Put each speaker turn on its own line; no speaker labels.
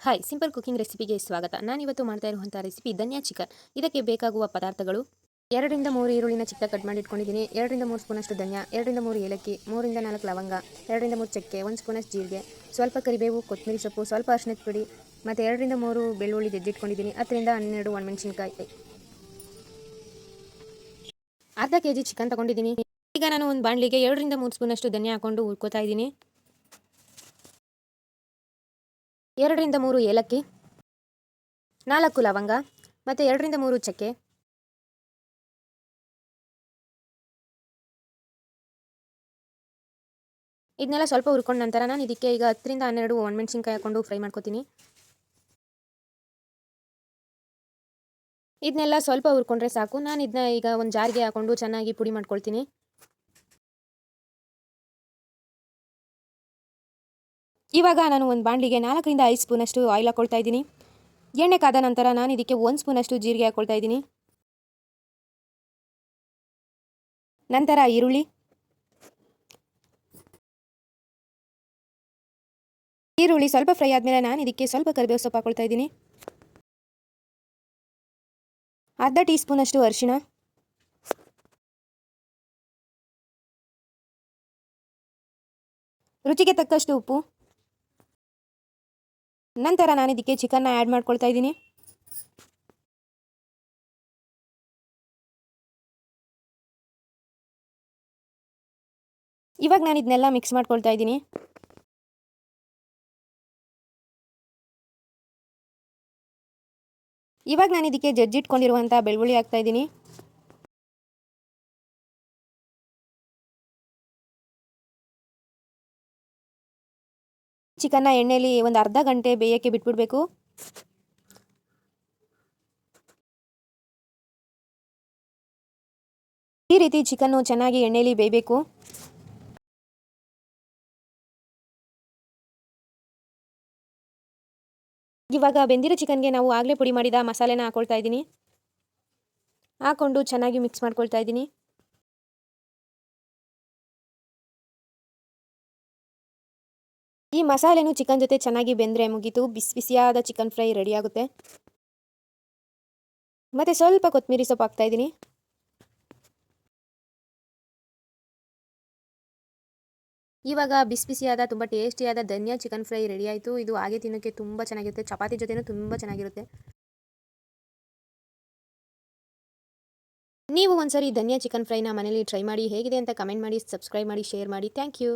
Hi, simple cooking ರೆಸಿಪಿಗೆ ಸ್ವಾಗತ. ನಾನಿವತ್ತು ಮಾಡ್ತಾ ಇರುವಂಥ ರೆಸಿಪಿ ಧನಿಯಾ ಚಿಕನ್. ಇದಕ್ಕೆ ಬೇಕಾಗುವ ಪದಾರ್ಥಗಳು: 2ರಿಂದ 3 ಈರುಳ್ಳಿನ ಚಿಕ್ಕ ಕಟ್ ಮಾಡಿ ಇಟ್ಕೊಂಡಿದ್ದೀನಿ, 2ರಿಂದ 3 ಸ್ಪೂನಷ್ಟು ಧನಿಯಾ, 2ರಿಂದ 3 ಏಲಕ್ಕಿ, 3ರಿಂದ 4 ಲವಂಗ, 2ರಿಂದ 3 ಚಕ್ಕೆ, 1 ಸ್ಪೂನಷ್ಟು ಜೀರಿಗೆ, ಸ್ವಲ್ಪ ಕರಿಬೇವು, ಕೊತ್ತಂಬರಿ ಸೊಪ್ಪು, ಸ್ವಲ್ಪ ಅರಿಶಿಣದ ಪುಡಿ ಮತ್ತು 2ರಿಂದ 3 ಬೆಳ್ಳುಳ್ಳಿ ಜಜ್ಜಿಟ್ಕೊಂಡಿದ್ದೀನಿ, 10ರಿಂದ 12 ಒಣಮೆಣಸಿನ್ಕಾಯಿ, ಅರ್ಧ ಕೆಜಿ ಚಿಕನ್ ತೊಗೊಂಡಿದ್ದೀನಿ. ಈಗ ನಾನು ಒಂದು ಬಾಣಲಿಗೆ 2ರಿಂದ 3 ಸ್ಪೂನಷ್ಟು ಧನಿಯಾ ಹಾಕೊಂಡು ಹುರ್ಕೋತಾ ಇದ್ದೀನಿ. 2ರಿಂದ 3 ಏಲಕ್ಕಿ, 4 ಲವಂಗ ಮತ್ತು 2ರಿಂದ 3 ಚಕ್ಕೆ, ಇದನ್ನೆಲ್ಲ ಸ್ವಲ್ಪ ಹುರ್ಕೊಂಡ ನಂತರ ನಾನು ಇದಕ್ಕೆ ಈಗ 10ರಿಂದ 12 ಒಣಮೆಣಸಿನ್ಕಾಯಿ ಹಾಕೊಂಡು ಫ್ರೈ ಮಾಡ್ಕೊತೀನಿ. ಇದನ್ನೆಲ್ಲ ಸ್ವಲ್ಪ ಹುರ್ಕೊಂಡ್ರೆ ಸಾಕು. ನಾನು ಇದನ್ನ ಈಗ ಒಂದು ಜಾರ್ಗೆ ಹಾಕೊಂಡು ಚೆನ್ನಾಗಿ ಪುಡಿ ಮಾಡ್ಕೊಳ್ತೀನಿ. ಇವಾಗ ನಾನು ಒಂದು ಬಾಣಲಿಗೆ 4ರಿಂದ 5 ಸ್ಪೂನಷ್ಟು ಆಯಿಲ್ ಹಾಕ್ಕೊಳ್ತಾ ಇದ್ದೀನಿ. ಎಣ್ಣೆ ಕಾದ ನಂತರ ನಾನು ಇದಕ್ಕೆ 1 ಸ್ಪೂನಷ್ಟು ಜೀರಿಗೆ ಹಾಕ್ಕೊಳ್ತಾ ಇದ್ದೀನಿ. ನಂತರ ಈರುಳ್ಳಿ ಸ್ವಲ್ಪ ಫ್ರೈ ಆದಮೇಲೆ ನಾನು ಇದಕ್ಕೆ ಸ್ವಲ್ಪ ಕರಿಬೇವು ಸೊಪ್ಪು ಹಾಕ್ಕೊಳ್ತಾ ಇದ್ದೀನಿ. ಅರ್ಧ ಟೀ ಸ್ಪೂನಷ್ಟು ಅರಿಶಿಣ, ರುಚಿಗೆ ತಕ್ಕಷ್ಟು ಉಪ್ಪು. ನಂತರ ನಾನು ಇದಕ್ಕೆ ಚಿಕನ್ನ ಆ್ಯಡ್ ಮಾಡ್ಕೊಳ್ತಾ ಇದ್ದೀನಿ. ಇವಾಗ ನಾನು ಇದನ್ನೆಲ್ಲ ಮಿಕ್ಸ್ ಮಾಡ್ಕೊಳ್ತಾ ಇದ್ದೀನಿ. ಇವಾಗ ನಾನು ಇದಕ್ಕೆ ಜಜ್ಜಿಟ್ಕೊಂಡಿರುವಂಥ ಬೆಳ್ಳುಳ್ಳಿ ಹಾಕ್ತಾ ಇದ್ದೀನಿ. ಚಿಕನ್ನ ಎಣ್ಣೆಯಲ್ಲಿ ಒಂದು ಅರ್ಧ ಗಂಟೆ ಬೇಯಕ್ಕೆ ಬಿಟ್ಬಿಡಬೇಕು. ಈ ರೀತಿ ಚಿಕನ್ನು ಚೆನ್ನಾಗಿ ಎಣ್ಣೆಯಲ್ಲಿ ಬೇಯಬೇಕು. ಇವಾಗ ಬೆಂದಿರೋ ಚಿಕನ್ಗೆ ನಾವು ಆಗಲೇ ಪುಡಿ ಮಾಡಿದ ಮಸಾಲೆನ ಹಾಕ್ಕೊಳ್ತಾ ಇದ್ದೀನಿ. ಹಾಕ್ಕೊಂಡು ಚೆನ್ನಾಗಿ ಮಿಕ್ಸ್ ಮಾಡ್ಕೊಳ್ತಾ ಇದ್ದೀನಿ. ಈ ಮಸಾಲೆನೂ ಚಿಕನ್ ಜೊತೆ ಚೆನ್ನಾಗಿ ಬೆಂದರೆ ಮುಗೀತು, ಬಿಸಿ ಬಿಸಿಯಾದ ಚಿಕನ್ ಫ್ರೈ ರೆಡಿ ಆಗುತ್ತೆ. ಮತ್ತು ಸ್ವಲ್ಪ ಕೊತ್ತಂಬರಿ ಸೊಪ್ಪು ಹಾಕ್ತಾ ಇದ್ದೀನಿ. ಇವಾಗ ಬಿಸಿ ಬಿಸಿಯಾದ ತುಂಬ ಟೇಸ್ಟಿಯಾದ ಧನಿಯಾ ಚಿಕನ್ ಫ್ರೈ ರೆಡಿ ಆಯಿತು. ಇದು ಹಾಗೆ ತಿನ್ನೋಕ್ಕೆ ತುಂಬ ಚೆನ್ನಾಗಿರುತ್ತೆ, ಚಪಾತಿ ಜೊತೆನೂ ತುಂಬ ಚೆನ್ನಾಗಿರುತ್ತೆ. ನೀವು ಒಂದ್ಸರಿ ಧನಿಯಾ ಚಿಕನ್ ಫ್ರೈನ ಮನೇಲಿ ಟ್ರೈ ಮಾಡಿ, ಹೇಗಿದೆ ಅಂತ ಕಮೆಂಟ್ ಮಾಡಿ, ಸಬ್ಸ್ಕ್ರೈಬ್ ಮಾಡಿ, ಶೇರ್ ಮಾಡಿ. Thank you.